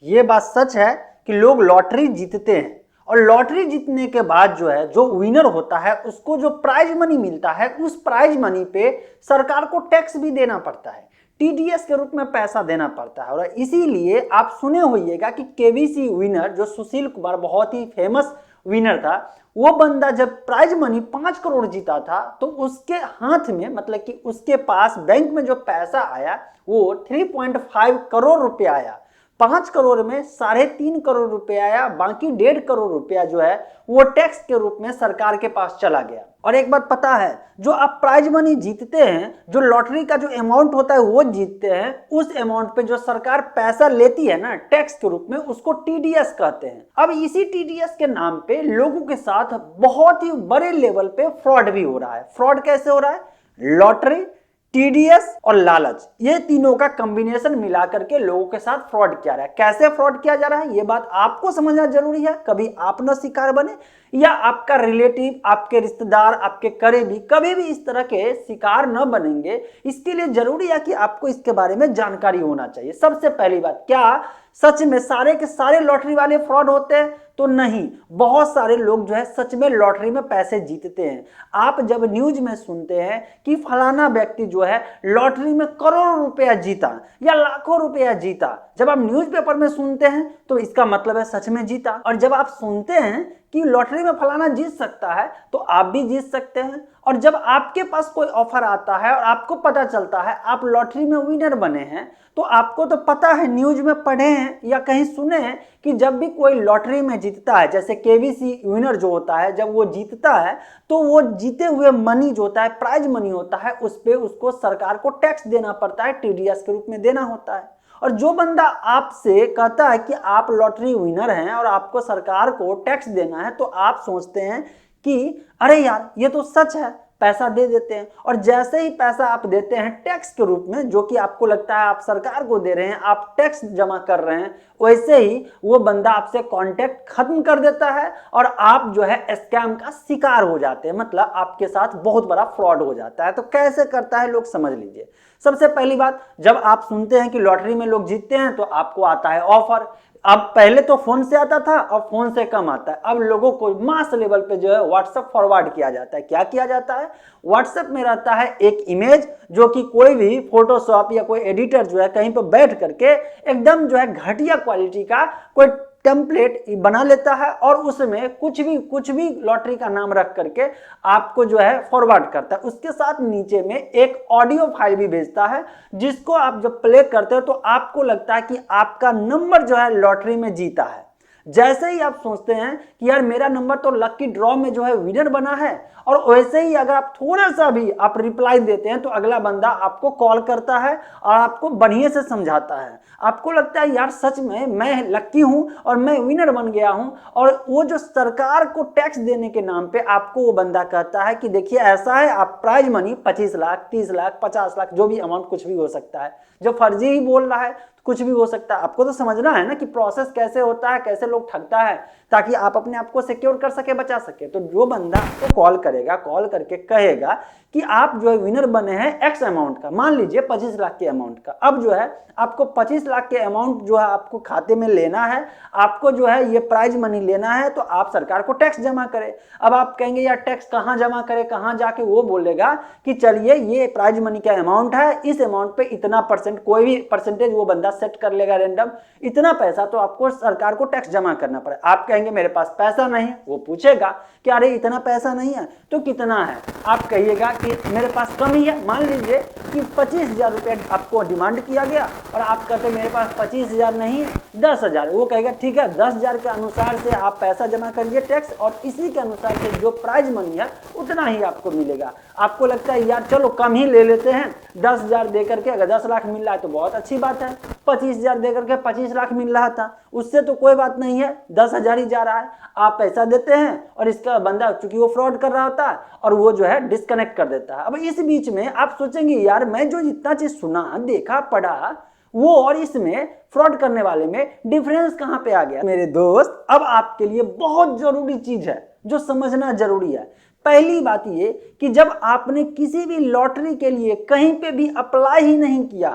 ये बात सच है कि लोग लॉटरी जीतते हैं और लॉटरी जीतने के बाद जो है जो विनर होता है उसको जो प्राइज मनी मिलता है उस प्राइज मनी पे सरकार को टैक्स भी देना पड़ता है, टीडीएस के रूप में पैसा देना पड़ता है। और इसीलिए आप सुने होइएगा कि केवीसी विनर जो सुशील कुमार बहुत ही फेमस विनर था, वो बंदा जब प्राइज मनी 5 करोड़ जीता था तो उसके हाथ में मतलब कि उसके पास बैंक में जो पैसा आया वो 3.5 करोड़ रुपया आया। 5 करोड़ में 3.5 करोड़ रुपया आया, बाकी 1.5 करोड़ रुपया जो है वो टैक्स के रूप में सरकार के पास चला गया। और एक बात पता है, जो आप प्राइज मनी जीतते हैं, जो लॉटरी का जो अमाउंट होता है वो जीतते हैं, उस अमाउंट पे जो सरकार पैसा लेती है ना टैक्स के रूप में, उसको टीडीएस कहते हैं। अब इसी टीडीएस के नाम पे लोगों के साथ बहुत ही बड़े लेवल पे फ्रॉड भी हो रहा है। फ्रॉड कैसे हो रहा है? लॉटरी, टीडीएस और लालच, ये तीनों का कॉम्बिनेशन मिला करके लोगों के साथ फ्रॉड किया रहा है। कैसे फ्रॉड किया जा रहा है ये बात आपको समझना जरूरी है। कभी आप न शिकार बने या आपका रिलेटिव, आपके रिश्तेदार, आपके करीबी कभी भी इस तरह के शिकार न बनेंगे, इसके लिए जरूरी है कि आपको इसके बारे में जानकारी होना चाहिए। सबसे पहली बात, क्या सच में सारे के सारे लॉटरी वाले फ्रॉड होते हैं? तो नहीं, बहुत सारे लोग जो है सच में लॉटरी में पैसे जीतते हैं। आप जब न्यूज में सुनते हैं कि फलाना व्यक्ति जो है लॉटरी में करोड़ों रुपया जीता या लाखों रुपया जीता, जब आप न्यूज़पेपर में सुनते हैं तो इसका मतलब है सच में जीता। और जब आप सुनते हैं कि लॉटरी में फलाना जीत सकता है तो आप भी जीत सकते हैं। और जब आपके पास कोई ऑफर आता है और आपको पता चलता है आप लॉटरी में विनर बने हैं, तो आपको तो पता है, न्यूज में पढ़े हैं या कहीं सुने हैं कि जब भी कोई लॉटरी में जीतता है, जैसे केवीसी विनर जो होता है, जब वो जीतता है तो वो जीते हुए मनी जो होता है, प्राइज मनी होता है, उस पे उसको सरकार को टैक्स देना पड़ता है, टीडीएस के रूप में देना होता है। और जो बंदा आपसे कहता है कि आप लॉटरी विनर हैं और आपको सरकार को टैक्स देना है, तो आप सोचते हैं कि अरे यार ये तो सच है, पैसा दे देते हैं। और जैसे ही पैसा आप देते हैं टैक्स के रूप में, जो कि आपको लगता है आप सरकार को दे रहे हैं, आप टैक्स जमा कर रहे हैं, वैसे ही वो बंदा आपसे कांटेक्ट खत्म कर देता है और आप जो है स्कैम का शिकार हो जाते हैं, मतलब आपके साथ बहुत बड़ा फ्रॉड हो जाता है। तो कैसे करता है लोग, समझ लीजिए। सबसे पहली बात, जब आप सुनते हैं कि लॉटरी में लोग जीतते हैं तो आपको आता है ऑफर। अब पहले तो फोन से आता था, अब फोन से कम आता है। अब लोगों को मास लेवल पे जो है व्हाट्सएप फॉरवर्ड किया जाता है। क्या किया जाता है? व्हाट्सएप में रहता है एक इमेज, जो कि कोई भी फोटोशॉप या कोई एडिटर जो है कहीं पर बैठ करके एकदम जो है घटिया क्वालिटी का कोई टेम्पलेट बना लेता है और उसमें कुछ भी लॉटरी का नाम रख करके आपको जो है फॉरवर्ड करता है। उसके साथ नीचे में एक ऑडियो फाइल भी भेजता है, जिसको आप जब प्ले करते हो तो आपको लगता है कि आपका नंबर जो है लॉटरी में जीता है। जैसे ही आप सोचते हैं कि यार मेरा नंबर तो लकी ड्रॉ में जो है विनर बना है, और वैसे ही अगर आप थोड़ा सा भी आप रिप्लाई देते हैं तो अगला बंदा आपको कॉल करता है और आपको बढ़िया से समझाता है। आपको लगता है यार सच में मैं लकी हूं और मैं विनर बन गया हूं। और वो जो सरकार को टैक्स देने के नाम पे आपको वो बंदा कहता है कि देखिए ऐसा है, आप प्राइज मनी 25 लाख, 30 लाख, 50 लाख, जो भी अमाउंट, कुछ भी हो सकता है। जो फर्जी ही बोल रहा है कुछ भी हो सकता है। आपको तो समझना है ना कि प्रोसेस कैसे होता है, कैसे लोग ठगता है, ताकि आप अपने आप को सिक्योर कर सके, बचा सके। तो जो बंदा आपको कॉल करेगा, कॉल करके कहेगा कि आप जो है विनर बने हैं एक्स अमाउंट का, मान लीजिए 25 लाख के अमाउंट का, अब जो है आपको 25 लाख के अमाउंट जो है आपको खाते में लेना है, आपको जो है ये प्राइज मनी लेना है, तो आप सरकार को टैक्स जमा करें। अब आप कहेंगे यार टैक्स कहाँ जमा करें, कहाँ जाके? वो बोलेगा कि चलिए ये प्राइज मनी का अमाउंट है, इस अमाउंट पे इतना परसेंट, कोई भी परसेंटेज वो बंदा सेट कर लेगा रैंडम, इतना पैसा तो आपको सरकार को टैक्स जमा करना पड़े। आप कहेंगे मेरे पास पैसा नहीं है, वो पूछेगा कि अरे इतना पैसा नहीं है तो कितना है? आप कहिएगा कि मेरे पास कम ही है, मान लीजिए कि 25,000 रुपया आपको डिमांड किया गया और आप कहते मेरे पास 25,000 नहीं 10,000। वो कहेगा ठीक है, 10,000 के अनुसार से आप पैसा जमा करिए टैक्स, और इसी के अनुसार से जो प्राइज मनी है उतना ही आपको मिलेगा। आपको लगता है यार चलो कम ही ले लेते हैं, 10,000 दे करके अगर 10 लाख मिल रहा है तो बहुत अच्छी बात है, 25,000 दे करके 25 लाख मिल रहा था, उससे तो कोई बात नहीं है, 10,000 ही जा रहा है। आप पैसा देते हैं और इसका बंदा चूंकि वो फ्रॉड कर रहा होता है और वो जो है डिस्कनेक्ट कर देता है। अब इस बीच में आप सोचेंगे यार मैं जो जितना चीज सुना, देखा, पढ़ा, वो और इसमें फ्रॉड करने वाले में डिफरेंस कहां पे आ गया? मेरे दोस्त, अब आपके लिए बहुत जरूरी चीज है जो समझना जरूरी है। पहली बात ये कि जब आपने किसी भी लॉटरी के लिए कहीं पे भी अप्लाई ही नहीं किया,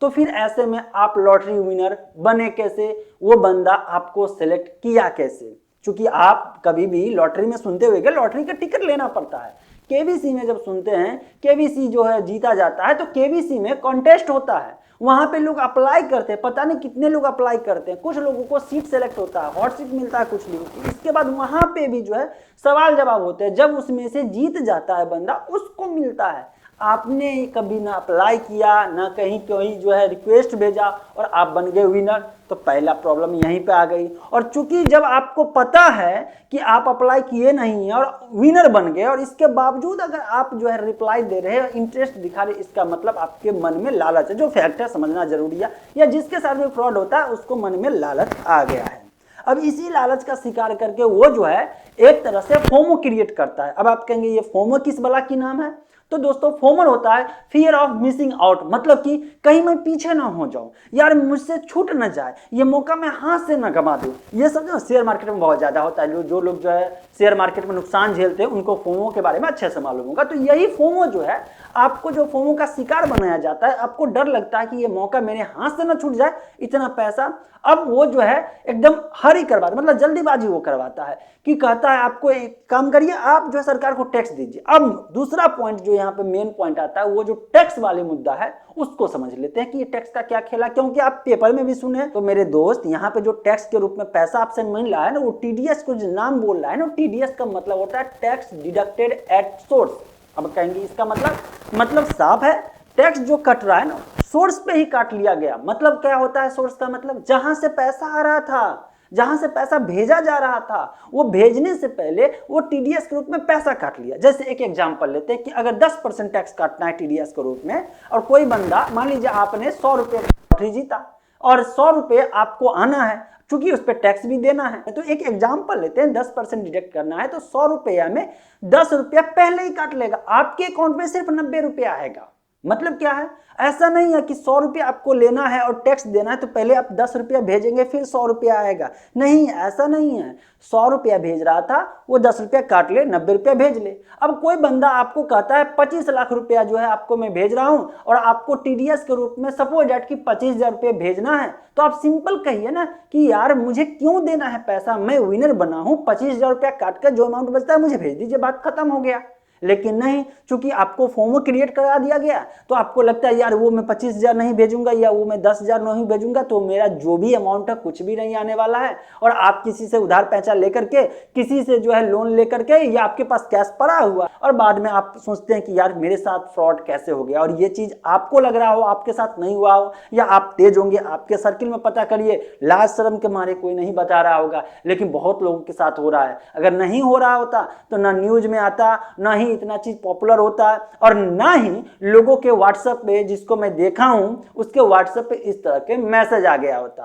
तो फिर ऐसे में आप लॉटरी विनर बने कैसे, वो बंदा आपको सेलेक्ट किया कैसे? क्योंकि आप कभी भी लॉटरी में सुनते हुए लॉटरी का टिकट लेना पड़ता है। केबीसी में जब सुनते हैं केबीसी जो है जीता जाता है, तो केबीसी में कॉन्टेस्ट होता है, वहां पे लोग अप्लाई करते हैं, पता नहीं कितने लोग अप्लाई करते हैं, कुछ लोगों को सीट सेलेक्ट होता है, हॉट सीट मिलता है कुछ लोगों को। इसके बाद वहां पे भी जो है सवाल जवाब होते हैं, जब उसमें से जीत जाता है बंदा उसको मिलता है। आपने कभी ना अप्लाई किया ना कहीं कहीं जो है रिक्वेस्ट भेजा और आप बन गए विनर, तो पहला प्रॉब्लम यहीं पे आ गई। और चूंकि जब आपको पता है कि आप अप्लाई किए नहीं है और विनर बन गए, और इसके बावजूद अगर आप जो है रिप्लाई दे रहे हैं, इंटरेस्ट दिखा रहे, इसका मतलब आपके मन में लालच है, जो फैक्ट है समझना जरूरी है, या जिसके साथ भी फ्रॉड होता है उसको मन में लालच आ गया है। अब इसी लालच का शिकार करके वो जो है एक तरह से फोमो क्रिएट करता है। अब आप कहेंगे ये फोमो किस बला की नाम है? तो दोस्तों फोमो होता है फियर ऑफ मिसिंग आउट, मतलब कि कहीं मैं पीछे ना हो जाऊं, यार मुझसे छूट ना जाए, ये मौका मैं हाथ से ना गंवा दूं। ये सब जो शेयर मार्केट में बहुत ज्यादा होता है, जो लोग जो है शेयर मार्केट में नुकसान झेलते हैं उनको फोमो के बारे में अच्छे से मालूम होगा। तो यही फोमो जो है, आपको जो फोमो का शिकार बनाया जाता है, आपको डर लगता है कि ये मौका मेरे हाथ से ना छूट जाए, इतना पैसा। अब वो जो है एकदम हरी करवाता, मतलब जल्दीबाजी वो करवाता है कि कहता है आपको एक काम करिए, आप जो है सरकार को टैक्स दीजिए। अब दूसरा पॉइंट जो यहाँ पे मेन पॉइंट आता है, वो जो टैक्स वाले मुद्दा है उसको समझ लेते हैं कि ये टैक्स का क्या खेला। क्योंकि आप पेपर में भी सुने तो मेरे दोस्त, यहाँ पे जो टैक्स के रूप में पैसा आपसे मिल रहा है ना, वो टीडीएस को जो नाम बोल रहा है ना, टीडीएस का मतलब होता है टैक्स डिडक्टेड एट सोर्स। अब कहेंगे इसका मतलब साफ है, टैक्स जो कट रहा है ना सोर्स पे ही काट लिया गया। मतलब क्या होता है सोर्स का मतलब? जहां से पैसा आ रहा था, जहां से पैसा भेजा जा रहा था, वो भेजने से पहले वो टीडीएस के रूप में पैसा काट लिया। जैसे एक एग्जांपल लेते हैं कि अगर 10% टैक्स काटना है टीडीएस के रूप में, और कोई बंदा, मान लीजिए आपने 100 रुपये लॉटरी जीता और 100 रुपये आपको आना है, चूंकि उस पर टैक्स भी देना है। तो एक एग्जांपल लेते हैं, 10% डिडक्ट करना है तो 100 रुपया में 10 रुपया पहले ही काट लेगा, आपके अकाउंट में सिर्फ 90 रुपया आएगा। मतलब क्या है? ऐसा नहीं है कि 100 रुपया आपको लेना है और टैक्स देना है तो पहले आप 10 रुपया भेजेंगे फिर 100 रुपया आएगा। नहीं, ऐसा नहीं है। 100 रुपया भेज रहा था, वो 10 रुपया काट ले, 90 रुपया भेज ले। अब कोई बंदा आपको कहता है 25 लाख रुपया जो है आपको मैं भेज रहा हूं, और आपको टीडीएस के रूप में सपोज दैट कि 25,000 रुपये भेजना है, तो आप सिंपल कहिए ना कि यार मुझे क्यों देना है पैसा, मैं विनर बना हूं, 25,000 रुपया काट कर जो अमाउंट बचता है मुझे भेज दीजिए, बात खत्म हो गया। लेकिन नहीं, चूंकि आपको फोमो क्रिएट करा दिया गया, तो आपको लगता है यार वो मैं 25,000 नहीं भेजूंगा या वो मैं 10,000 नहीं भेजूंगा, तो मेरा जो भी अमाउंट है कुछ भी नहीं आने वाला है। और आप किसी से उधार पैसा लेकर के, किसी से जो है लोन लेकर के, या आपके पास कैश पड़ा हुआ, और बाद में आप सोचते हैं कि यार मेरे साथ फ्रॉड कैसे हो गया। और ये चीज आपको लग रहा हो आपके साथ नहीं हुआ हो, या आप तेज होंगे, आपके सर्किल में पता करिए, लाज शर्म के मारे कोई नहीं बता रहा होगा, लेकिन बहुत लोगों के साथ हो रहा है। अगर नहीं हो रहा होता तो ना न्यूज में आता, ना ही इतना चीज पॉपुलर होता है, और ना ही लोगों के व्हाट्सएप पे, जिसको मैं देखा हूं उसके व्हाट्सएप पे इस तरह के मैसेज आ गया होता।